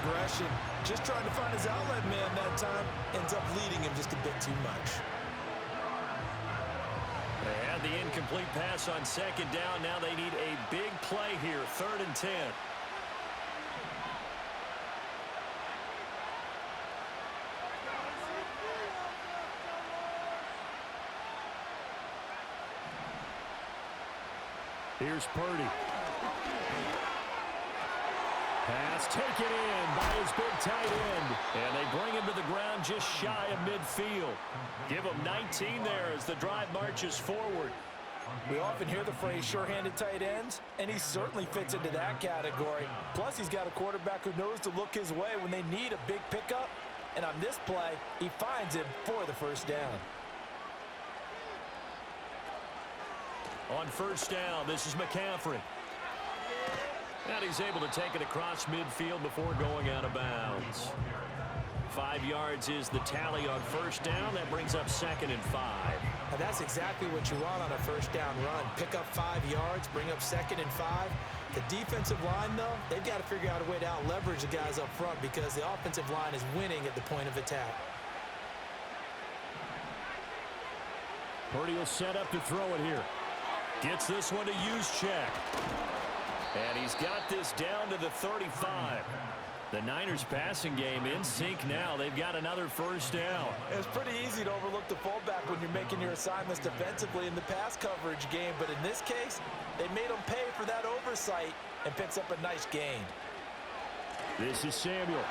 progression. Just trying to find his outlet man that time. Ends up leading him just a bit too much. They had the incomplete pass on second down. Now they need a big play here, 3rd and 10. Here's Purdy. Pass taken in by his big tight end. And they bring him to the ground just shy of midfield. Give him 19 there as the drive marches forward. We often hear the phrase sure-handed tight ends, and he certainly fits into that category. Plus, he's got a quarterback who knows to look his way when they need a big pickup. And on this play, he finds him for the first down. On first down, this is McCaffrey. And he's able to take it across midfield before going out of bounds. 5 yards is the tally on first down. That brings up 2nd and 5. And that's exactly what you want on a first down run. Pick up 5 yards, bring up 2nd and 5. The defensive line, though, they've got to figure out a way to out-leverage the guys up front because the offensive line is winning at the point of attack. Purdy will set up to throw it here. Gets this one to Juszczyk. And he's got this down to the 35. The Niners passing game in sync now. They've got another first down. It's pretty easy to overlook the fullback when you're making your assignments defensively in the pass coverage game. But in this case, they made him pay for that oversight and picks up a nice gain. This is Samuel.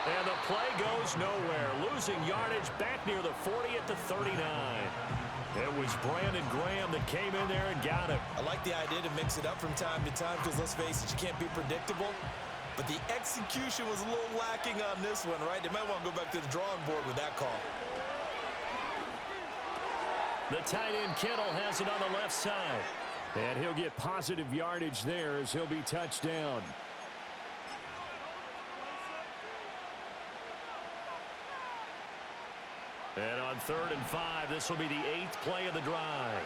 And the play goes nowhere. Losing yardage back near the 40 at the 39. It was Brandon Graham that came in there and got him. I like the idea to mix it up from time to time because, let's face it, you can't be predictable. But the execution was a little lacking on this one, right? They might want to go back to the drawing board with that call. The tight end Kittle has it on the left side. And he'll get positive yardage there as he'll be touched down. And on 3rd and 5, this will be the 8th play of the drive.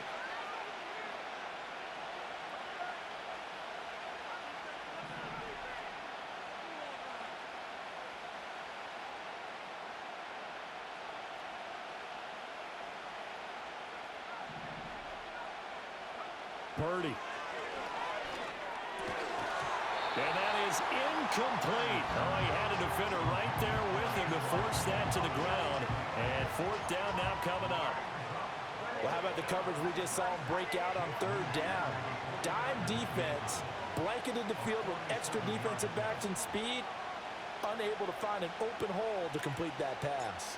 Purdy. And that is incomplete. Oh, he had a defender right there with him to force that to the ground. And 4th down now coming up. Well, how about the coverage we just saw him break out on 3rd down? Dime defense, blanketed the field with extra defensive backs and speed, unable to find an open hole to complete that pass.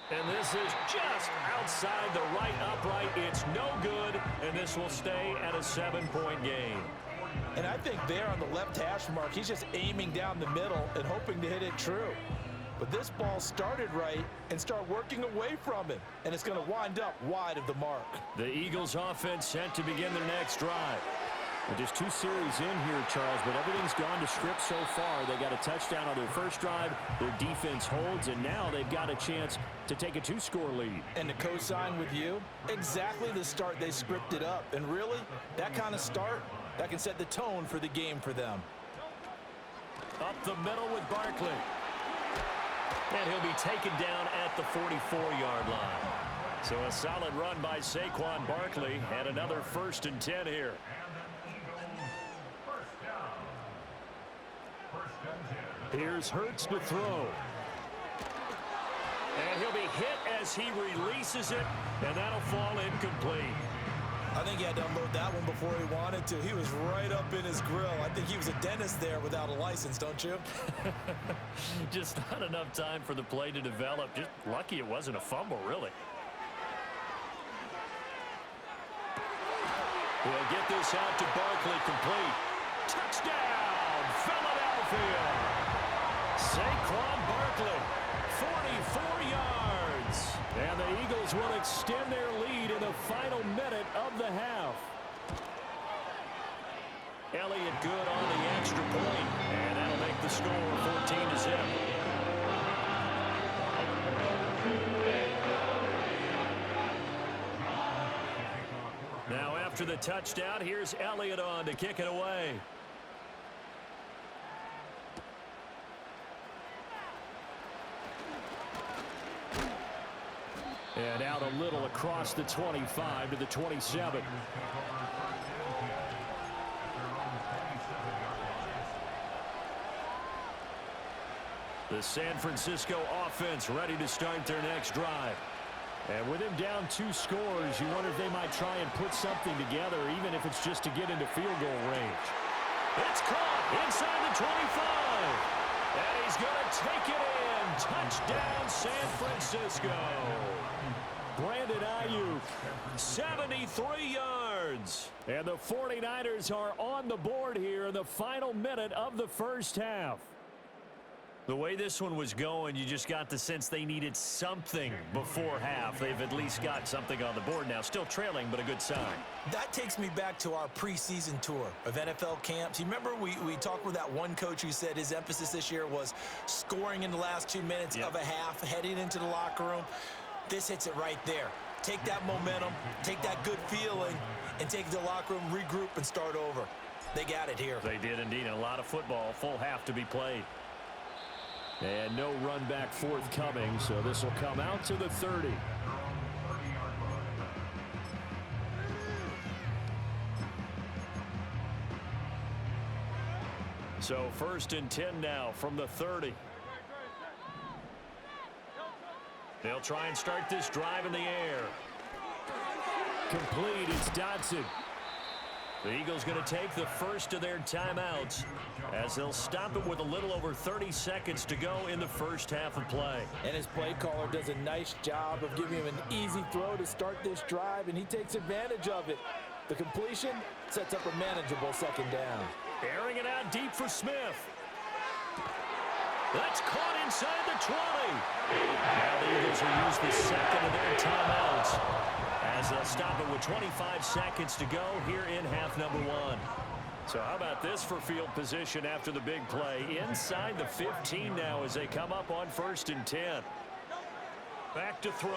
And this is just outside the right upright. It's no good, and this will stay at a 7-point game. And I think there on the left hash mark, he's just aiming down the middle and hoping to hit it true. But this ball started right and started working away from him, and it's going to wind up wide of the mark. The Eagles offense set to begin their next drive. Well, just 2 series in here, Charles, but everything's gone to script so far. They got a touchdown on their first drive. Their defense holds, and now they've got a chance to take a 2-score lead. And to co-sign with you, exactly the start they scripted up. And really, that kind of start, that can set the tone for the game for them. Up the middle with Barkley. And he'll be taken down at the 44-yard line. So a solid run by Saquon Barkley, and another 1st and 10 here. Here's Hurts to throw. And he'll be hit as he releases it, and that'll fall incomplete. I think he had to unload that one before he wanted to. He was right up in his grill. I think he was a dentist there without a license, don't you? Just not enough time for the play to develop. Just lucky it wasn't a fumble, really. He'll get this out to Barkley, complete. Touchdown, Philadelphia! Saquon Barkley, 44 yards. And the Eagles will extend their lead in the final minute of the half. Elliott good on the extra point, and that'll make the score 14-0. Now after the touchdown, here's Elliott on to kick it away. And out a little across the 25 to the 27. The San Francisco offense ready to start their next drive. And with him down 2 scores, you wonder if they might try and put something together, even if it's just to get into field goal range. It's caught inside the 25. And he's going to take it in. Touchdown, San Francisco. Brandon Ayuk, 73 yards. And the 49ers are on the board here in the final minute of the first half. The way this one was going, you just got the sense they needed something before half. They've at least got something on the board now. Still trailing, but a good sign. That takes me back to our preseason tour of NFL camps. You remember we talked with that one coach who said his emphasis this year was scoring in the last 2 minutes of a half, heading into the locker room. This hits it right there. Take that momentum, take that good feeling, and take it to the locker room, regroup, and start over. They got it here. They did indeed. A lot of football, full half to be played. And no run back forthcoming, so this will come out to the 30. So 1st and 10 now from the 30. They'll try and start this drive in the air. Complete, it's Dotson. The Eagles going to take the first of their timeouts as they'll stop it with a little over 30 seconds to go in the first half of play. And his play caller does a nice job of giving him an easy throw to start this drive, and he takes advantage of it. The completion sets up a manageable 2nd down. Airing it out deep for Smith. That's caught inside the 20. Now the Eagles will use the second of their timeouts as they'll stop it with 25 seconds to go here in half number 1. So how about this for field position after the big play? Inside the 15 now as they come up on 1st and 10. Back to throw.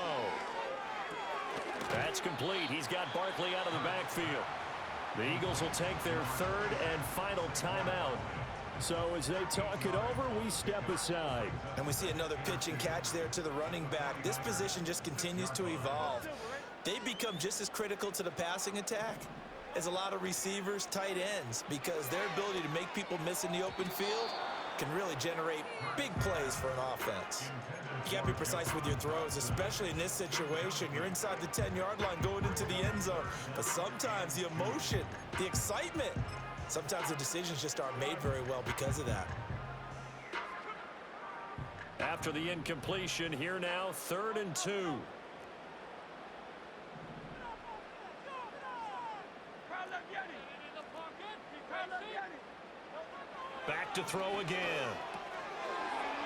That's complete. He's got Barkley out of the backfield. The Eagles will take their 3rd and final timeout. So as they talk it over, we step aside. And we see another pitch and catch there to the running back. This position just continues to evolve. They become just as critical to the passing attack as a lot of receivers, tight ends, because their ability to make people miss in the open field can really generate big plays for an offense. You can't be precise with your throws, especially in this situation. You're inside the 10-yard line going into the end zone. But sometimes the emotion, the excitement, sometimes the decisions just aren't made very well because of that. After the incompletion, here now, 3rd and 2. Back to throw again.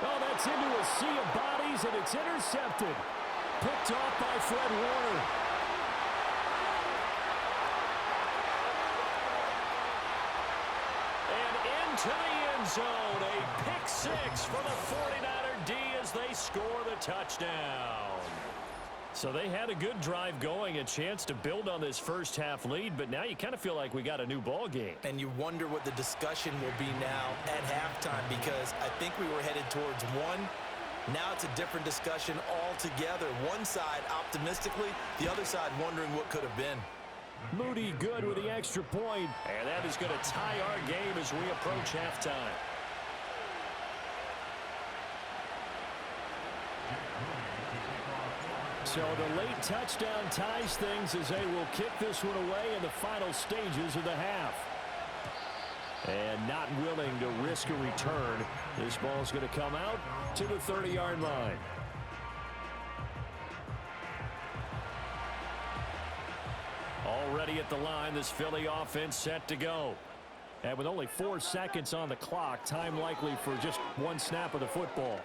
Oh, that's into a sea of bodies, and it's intercepted. Picked off by Fred Warner. And into the end zone. A pick 6 for the 49er D as they score the touchdown. So they had a good drive going, a chance to build on this first half lead, but now you kind of feel like we got a new ball game. And you wonder what the discussion will be now at halftime, because I think we were headed towards one. Now it's a different discussion altogether. One side optimistically, the other side wondering what could have been. Moody good with the extra point, and that is going to tie our game as we approach halftime. So the late touchdown ties things as they will kick this one away in the final stages of the half. And not willing to risk a return, this ball's going to come out to the 30-yard line. Already at the line, this Philly offense set to go. And with only 4 seconds on the clock, time likely for just one snap of the football.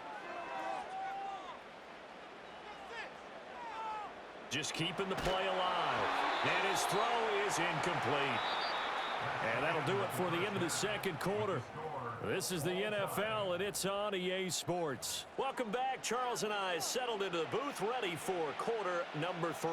Just keeping the play alive. And his throw is incomplete. And that'll do it for the end of the second quarter. This is the NFL, and it's on EA Sports. Welcome back. Charles and I settled into the booth, ready for quarter number 3.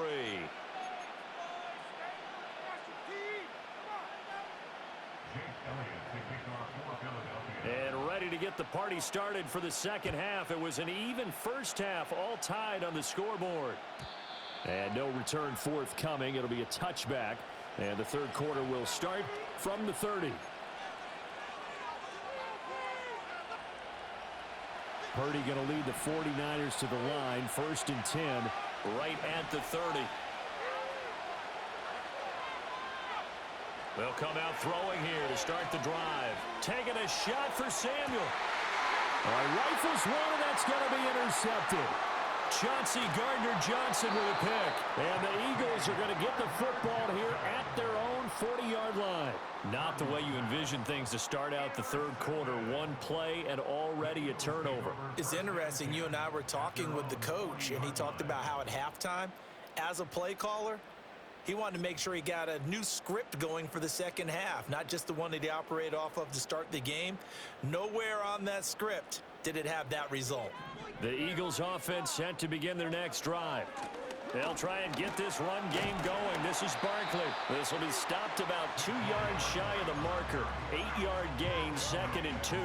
And ready to get the party started for the second half. It was an even first half, all tied on the scoreboard. And no return forthcoming. It'll be a touchback. And the third quarter will start from the 30. Purdy going to lead the 49ers to the line. 1st and 10 right at the 30. They'll come out throwing here to start the drive. Taking a shot for Samuel. Rifles one, and that's going to be intercepted. Chauncey Gardner-Johnson with a pick. And the Eagles are going to get the football here at their own 40-yard line. Not the way you envision things to start out the third quarter. One play and already a turnover. It's interesting. You and I were talking with the coach, and he talked about how at halftime, as a play caller, he wanted to make sure he got a new script going for the second half, not just the one that he operated off of to start the game. Nowhere on that script did it have that result. The Eagles offense set to begin their next drive. They'll try and get this run game going. This is Barkley. This will be stopped about 2 yards shy of the marker. 8-yard gain, 2nd and 2.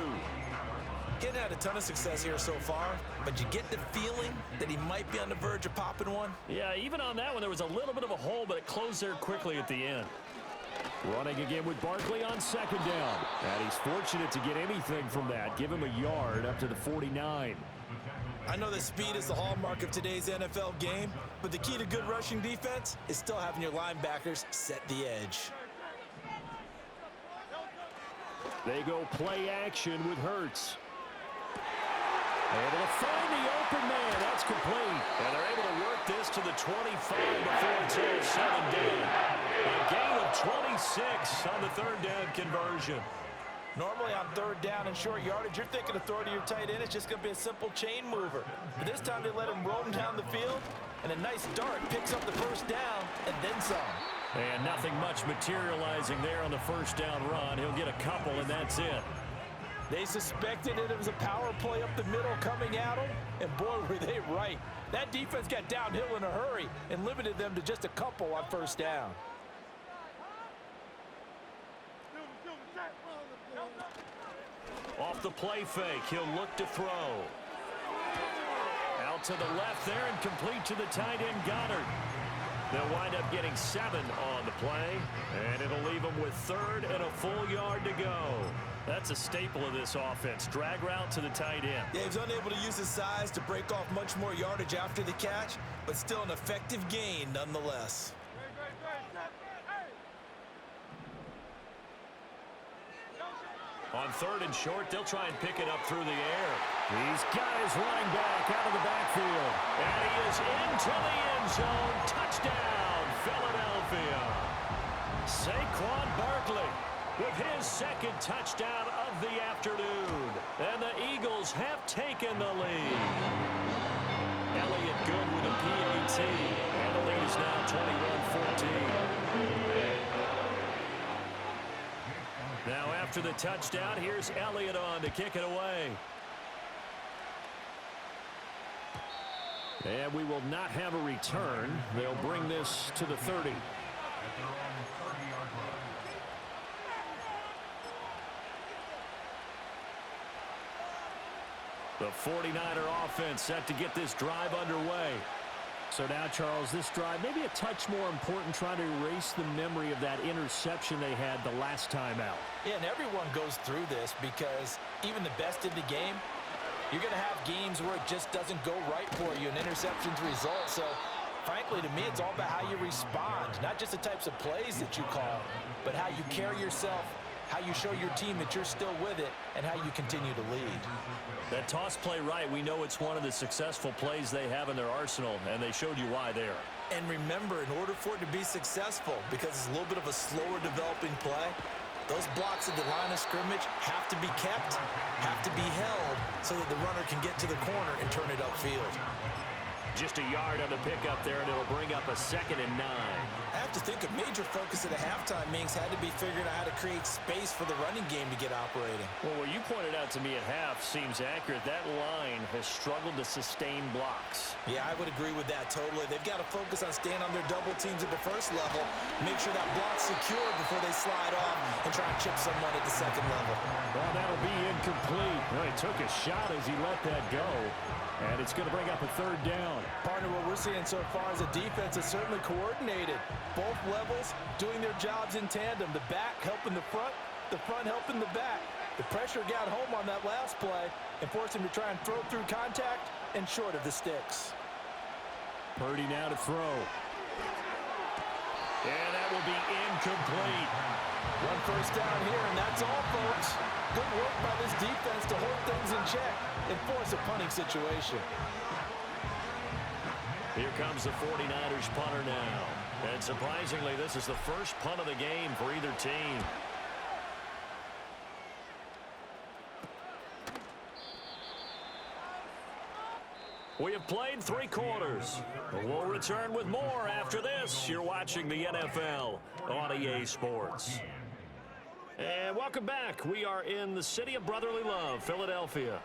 He hadn't had a ton of success here so far, but you get the feeling that he might be on the verge of popping one. Yeah, even on that one, there was a little bit of a hole, but it closed there quickly at the end. Running again with Barkley on 2nd down. And he's fortunate to get anything from that. Give him a yard up to the 49. I know that speed is the hallmark of today's NFL game, but the key to good rushing defense is still having your linebackers set the edge. They go play action with Hurts. Able to find the open man. That's complete. And they're able to work this to the 25 before it's all said and done. A gain of 26 on the third down conversion. Normally on third down and short yardage, you're thinking of throw to your tight end. It's just going to be a simple chain mover. But this time they let him roam down the field, and a nice dart picks up the first down and then some. And nothing much materializing there on the first down run. He'll get a couple, and that's it. They suspected it was a power play up the middle coming at them, and boy, were they right. That defense got downhill in a hurry and limited them to just a couple on first down. Off the play fake, he'll look to throw. Out to the left there and complete to the tight end Goddard. They'll wind up getting 7 on the play, and it'll leave them with 3rd and a full yard to go. That's a staple of this offense. Drag route to the tight end. Yeah, he was unable to use his size to break off much more yardage after the catch, but still an effective gain nonetheless. On 3rd and short, they'll try and pick it up through the air. He's got his running back out of the backfield. And he is into the end zone. Touchdown, Philadelphia. Saquon Barkley with his 2nd touchdown of the afternoon. And the Eagles have taken the lead. Elliott good with a PAT. And the lead is now 21-14. Now after the touchdown, here's Elliott on to kick it away. And we will not have a return. They'll bring this to the 30. The 49er offense set to get this drive underway. So now, Charles, this drive maybe a touch more important, trying to erase the memory of that interception they had the last time out. Yeah, and everyone goes through this because even the best in the game, you're going to have games where it just doesn't go right for you, and interceptions result. So, frankly, to me, it's all about how you respond, not just the types of plays that you call, but how you carry yourself, how you show your team that you're still with it, and how you continue to lead. That toss play right, we know it's one of the successful plays they have in their arsenal, and they showed you why there. And remember, in order for it to be successful, because it's a little bit of a slower developing play, those blocks at the line of scrimmage have to be kept, have to be held, so that the runner can get to the corner and turn it upfield. Just a yard on the pickup there, and it'll bring up a 2nd and 9. I have to think a major focus at the halftime means had to be figuring out how to create space for the running game to get operating. Well, what you pointed out to me at half seems accurate. That line has struggled to sustain blocks. Yeah, I would agree with that totally. They've got to focus on staying on their double teams at the first level, make sure that block's secure before they slide off and try and chip someone at the second level. Well, that'll be incomplete. Well, he took a shot as he let that go. And it's going to bring up a third down. Partner, what we're seeing so far is the defense is certainly coordinated. Both levels doing their jobs in tandem. The back helping the front helping the back. The pressure got home on that last play and forced him to try and throw through contact and short of the sticks. Purdy now to throw. And that will be incomplete. One first down here, and that's all, folks. Good work by this defense to hold things in check and force a punting situation. Here comes the 49ers punter now. And surprisingly, this is the first punt of the game for either team. We have played 3 quarters. We'll return with more after this. You're watching the NFL on EA Sports. And welcome back. We are in the city of brotherly love, Philadelphia.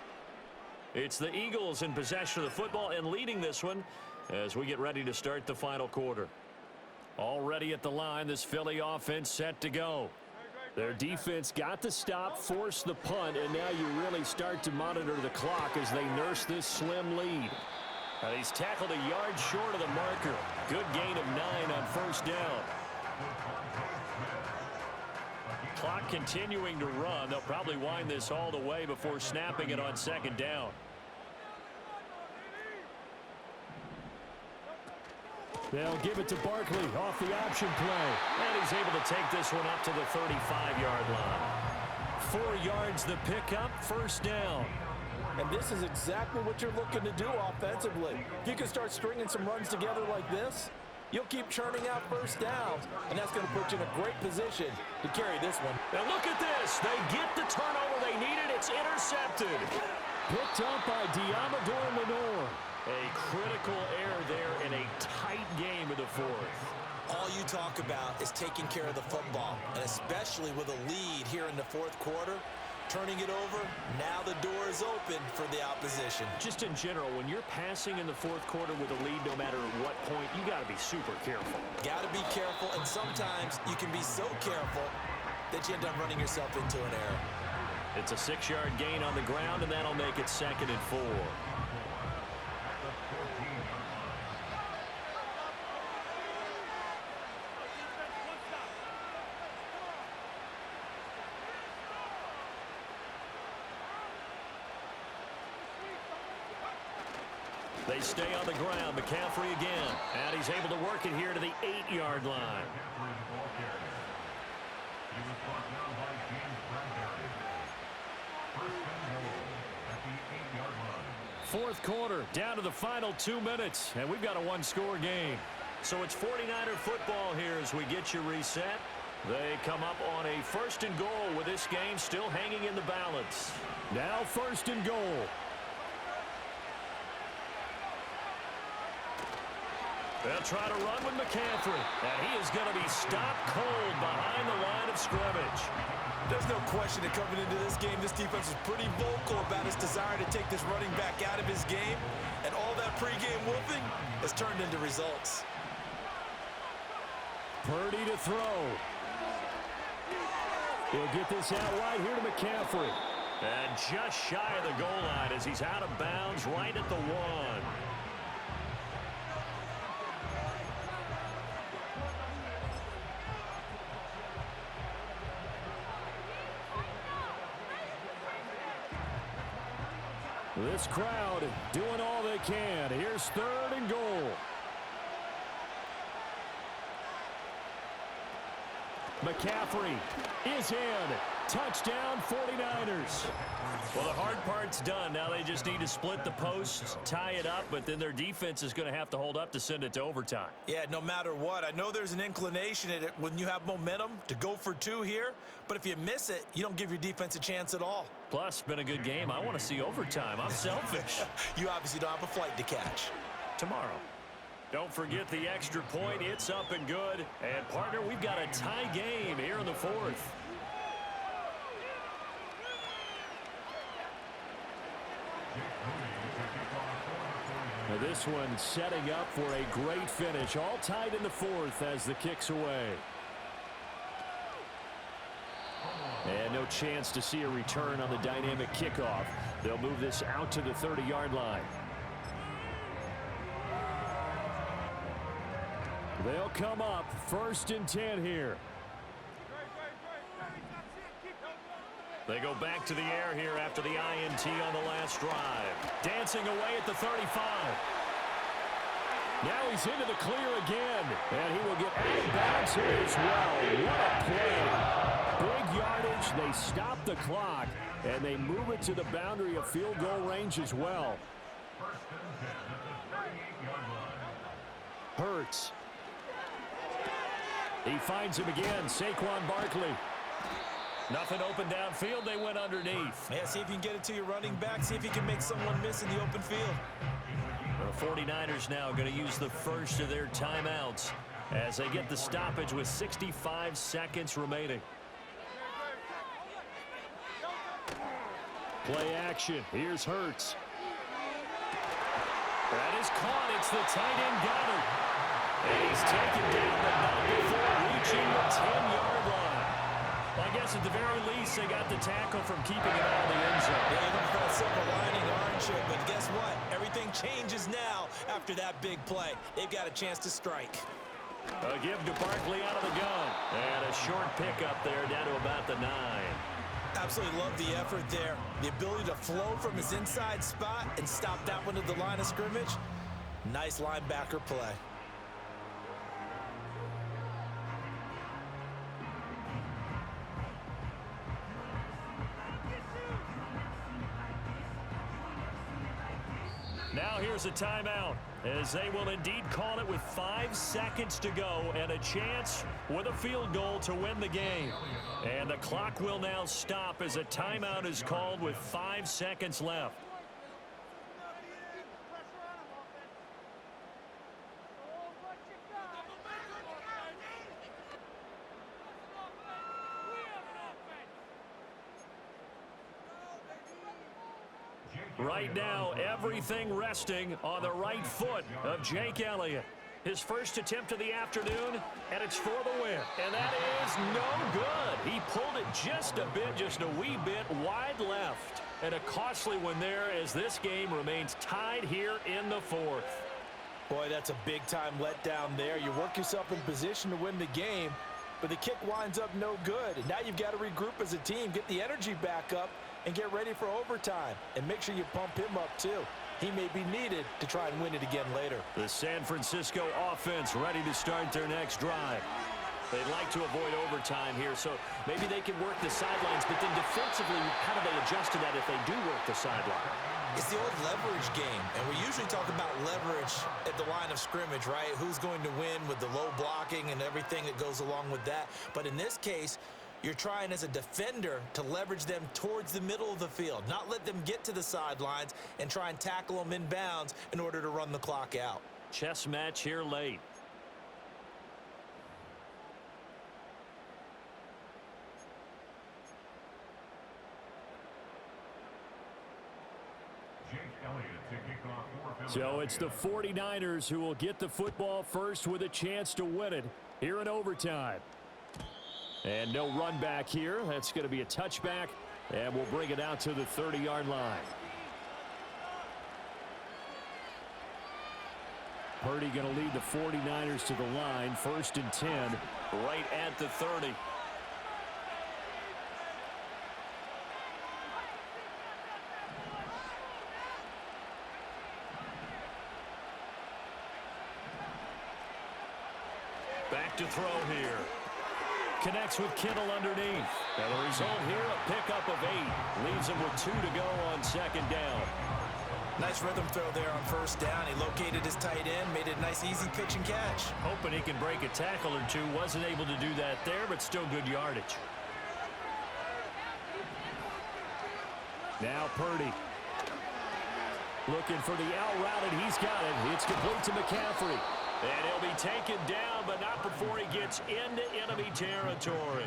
It's the Eagles in possession of the football and leading this one as we get ready to start the final quarter. Already at the line, this Philly offense set to go. Their defense got the stop, forced the punt, and now you really start to monitor the clock as they nurse this slim lead. He's tackled a yard short of the marker. Good gain of 9 on first down. Clock continuing to run. They'll probably wind this all the way before snapping it on second down. They'll give it to Barkley off the option play. And he's able to take this one up to the 35-yard line. 4 yards the pickup, first down. And this is exactly what you're looking to do offensively. If you can start stringing some runs together like this, you'll keep churning out first downs, and that's going to put you in a great position to carry this one. Now look at this. They get the turnover they needed. It's intercepted. Picked up by Diamador Lenore. A critical error there in a tight game of the fourth. All you talk about is taking care of the football, and especially with a lead here in the fourth quarter, turning it over, now the door is open for the opposition. Just in general, when you're passing in the fourth quarter with a lead, no matter what point, you got to be super careful. Got to be careful, and sometimes you can be so careful that you end up running yourself into an error. It's a 6-yard gain on the ground, and that'll make it 2nd and 4. They stay on the ground. McCaffrey again. And he's able to work it here to the 8-yard line. Fourth quarter, down to the final 2 minutes. And we've got a 1-score game. So it's 49er football here as we get you reset. They come up on a 1st and goal with this game still hanging in the balance. Now 1st and goal. They'll try to run with McCaffrey. And he is going to be stopped cold behind the line of scrimmage. There's no question that coming into this game, this defense is pretty vocal about its desire to take this running back out of his game. And all that pregame whooping has turned into results. Purdy to throw. He'll get this out right here to McCaffrey. And just shy of the goal line as he's out of bounds right at the 1. This crowd doing all they can. Here's 3rd and goal. McCaffrey is in. Touchdown 49ers. Well, the hard part's done. Now they just need to split the posts, tie it up, but then their defense is going to have to hold up to send it to overtime. Yeah, no matter what. I know there's an inclination in it when you have momentum to go for 2 here, but if you miss it, you don't give your defense a chance at all. Plus, it's been a good game. I want to see overtime. I'm selfish. You obviously don't have a flight to catch. Tomorrow. Don't forget the extra point. It's up and good. And, partner, we've got a tie game here in the fourth. Now this one setting up for a great finish. All tied in the fourth as the kick's away. And no chance to see a return on the dynamic kickoff. They'll move this out to the 30-yard line. They'll come up 1st and 10 here. They go back to the air here after the INT on the last drive. Dancing away at the 35. Now he's into the clear again. And he will get out of bounds here as well. What a play. Big yardage. They stop the clock. And they move it to the boundary of field goal range as well. Hurts. He finds him again. Saquon Barkley. Nothing open downfield. They went underneath. Yeah, see if you can get it to your running back. See if you can make someone miss in the open field. The 49ers now going to use the first of their timeouts as they get the stoppage with 65 seconds remaining. Play action. Here's Hurts. That is caught. It's the tight end Goddard. And he's taken down, but not before reaching the 10-yard line. Well, I guess at the very least, they got the tackle from keeping it out of the end zone. Yeah, you're looking for that silver lining, aren't you? But guess what? Everything changes now after that big play. They've got a chance to strike. A give to Barkley out of the gun. And a short pickup there down to about the 9. Absolutely love the effort there. The ability to flow from his inside spot and stop that one at the line of scrimmage. Nice linebacker play. Now here's a timeout as they will indeed call it with 5 seconds to go and a chance with a field goal to win the game. And the clock will now stop as a timeout is called with 5 seconds left. Right now, everything resting on the right foot of Jake Elliott. His first attempt of the afternoon, and it's for the win. And that is no good. He pulled it just a wee bit wide left. And a costly one there as this game remains tied here in the fourth. Boy, that's a big-time letdown there. You work yourself in position to win the game, but the kick winds up no good. And now you've got to regroup as a team, get the energy back up, and get ready for overtime. And make sure you pump him up, too. He may be needed to try and win it again later. The San Francisco offense ready to start their next drive. They'd like to avoid overtime here, so maybe they can work the sidelines, but then defensively, how do they adjust to that if they do work the sideline? It's the old leverage game, and we usually talk about leverage at the line of scrimmage, right? Who's going to win with the low blocking and everything that goes along with that. But in this case, you're trying as a defender to leverage them towards the middle of the field, not let them get to the sidelines and try and tackle them in bounds in order to run the clock out. Chess match here late. So it's the 49ers who will get the football first with a chance to win it here in overtime. And no run back here. That's going to be a touchback, and we'll bring it out to the 30-yard line. Purdy going to lead the 49ers to the line. 1st and 10, right at the 30. Back to throw here. Connects with Kittle underneath. And the result here, a pickup of 8. Leaves him with 2 to go on 2nd down. Nice rhythm throw there on 1st down. He located his tight end, made it a nice easy pitch and catch. Hoping he can break a tackle or two. Wasn't able to do that there, but still good yardage. Now Purdy. Looking for the out route, and he's got it. It's complete to McCaffrey. And he'll be taken down, but not before he gets into enemy territory.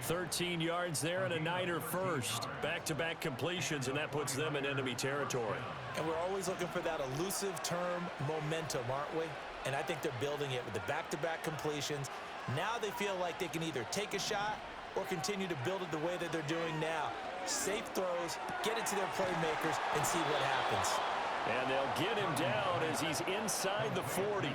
13 yards there and a Niner first. Back-to-back completions, and that puts them in enemy territory. And we're always looking for that elusive term, momentum, aren't we? And I think they're building it with the back-to-back completions. Now they feel like they can either take a shot or continue to build it the way that they're doing now. Safe throws, get it to their playmakers, and see what happens. And they'll get him down as he's inside the 40.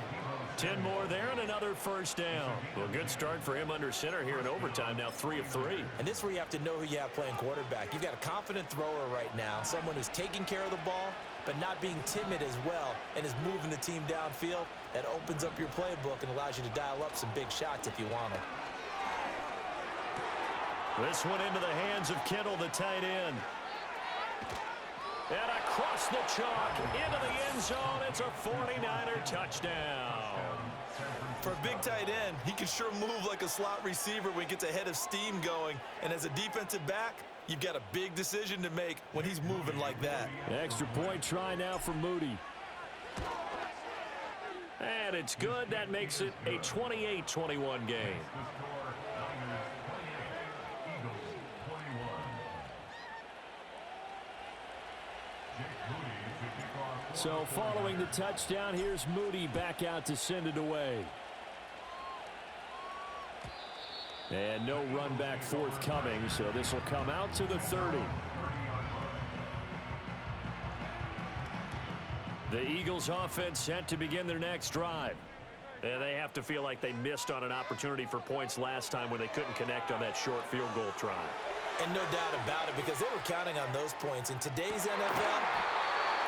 10 more there and another first down. Well, good start for him under center here in overtime. Now 3 of 3. And this is where you have to know who you have playing quarterback. You've got a confident thrower right now, someone who's taking care of the ball, but not being timid as well, and is moving the team downfield. That opens up your playbook and allows you to dial up some big shots if you want them. This one into the hands of Kittle, the tight end. And across the chalk, into the end zone. It's a 49er touchdown. For a big tight end, he can sure move like a slot receiver when he gets a head of steam going. And as a defensive back, you've got a big decision to make when he's moving like that. Extra point try now for Moody. And it's good. That makes it a 28-21 game. So following the touchdown, here's Moody back out to send it away. And no run back forthcoming, so this will come out to the 30. The Eagles offense set to begin their next drive. And they have to feel like they missed on an opportunity for points last time when they couldn't connect on that short field goal try. And no doubt about it, because they were counting on those points. In today's NFL,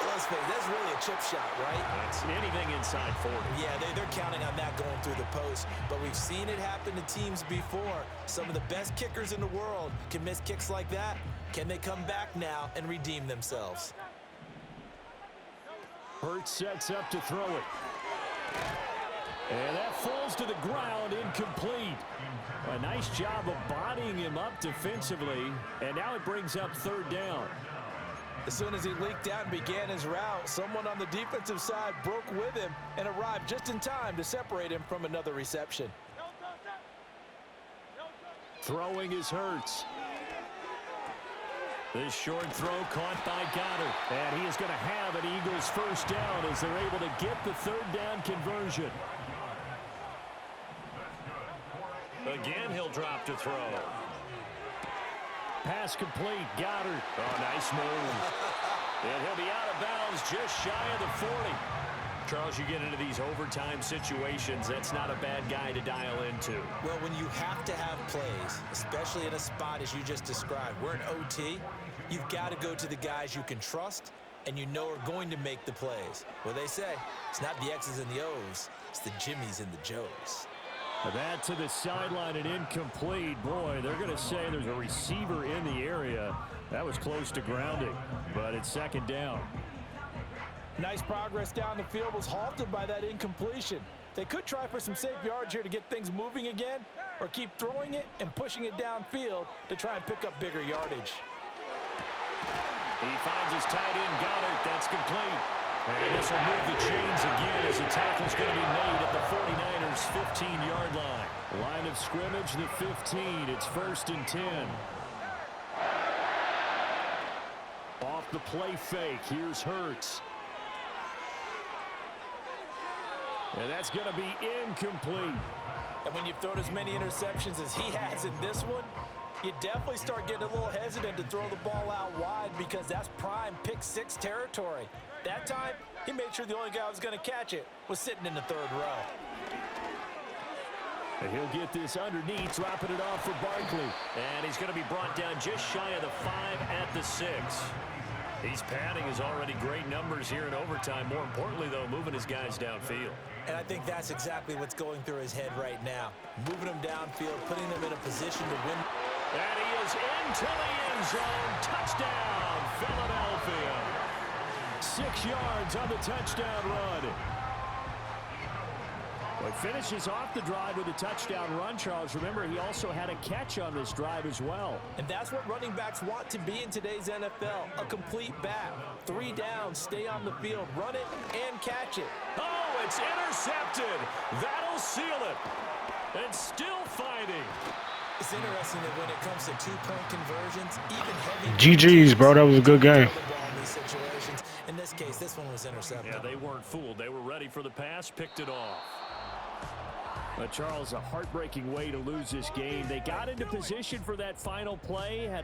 let's face it, that's really a chip shot, right? That's anything inside 40. Yeah, they're counting on that going through the post. But we've seen it happen to teams before. Some of the best kickers in the world can miss kicks like that. Can they come back now and redeem themselves? Hurts sets up to throw it. And that falls to the ground, incomplete. A nice job of bodying him up defensively. And now it brings up third down. As soon as he leaked out and began his route, someone on the defensive side broke with him and arrived just in time to separate him from another reception. Throwing is Hurts. This short throw caught by Goddard. And he is going to have an Eagles first down as they're able to get the third down conversion. Again, he'll drop to throw. Pass complete. Goddard. Oh, nice move. And he'll be out of bounds just shy of the 40. Charles, you get into these overtime situations, that's not a bad guy to dial into. Well, when you have to have plays, especially in a spot as you just described, we're in OT, you've got to go to the guys you can trust and you know are going to make the plays. Well, they say it's not the X's and the O's, it's the Jimmies and the Joes. That to the sideline and incomplete. Boy, they're going to say there's a receiver in the area. That was close to grounding, but it's second down. Nice progress down the field was halted by that incompletion. They could try for some safe yards here to get things moving again, or keep throwing it and pushing it downfield to try and pick up bigger yardage. He finds his tight end, Goddard. That's complete. And this will move the chains again as the tackle's going to be made at the 49ers' 15-yard line. Line of scrimmage, the 15. It's 1st and 10. Off the play fake, here's Hurts. And that's going to be incomplete. And when you've thrown as many interceptions as he has in this one, you definitely start getting a little hesitant to throw the ball out wide because that's prime pick six territory. That time, he made sure the only guy who was going to catch it was sitting in the third row. And he'll get this underneath, dropping it off for Barkley. And he's going to be brought down just shy of the 5 at the 6. He's padding his already great numbers here in overtime. More importantly, though, moving his guys downfield. And I think that's exactly what's going through his head right now. Moving them downfield, putting them in a position to win. And he is into the end zone. Touchdown, Philadelphia. 6 yards on the touchdown run. Well, he finishes off the drive with a touchdown run, Charles. Remember, he also had a catch on this drive as well. And that's what running backs want to be in today's NFL. A complete back. 3 downs, stay on the field, run it, and catch it. Oh, it's intercepted. That'll seal it. And still fighting. It's interesting that when it comes to two-point conversions, even heavy... GG's, bro. That was a good game. In this case, this one was intercepted. Yeah, they weren't fooled. They were ready for the pass, picked it off. But Charles, a heartbreaking way to lose this game. They got into position for that final play, had a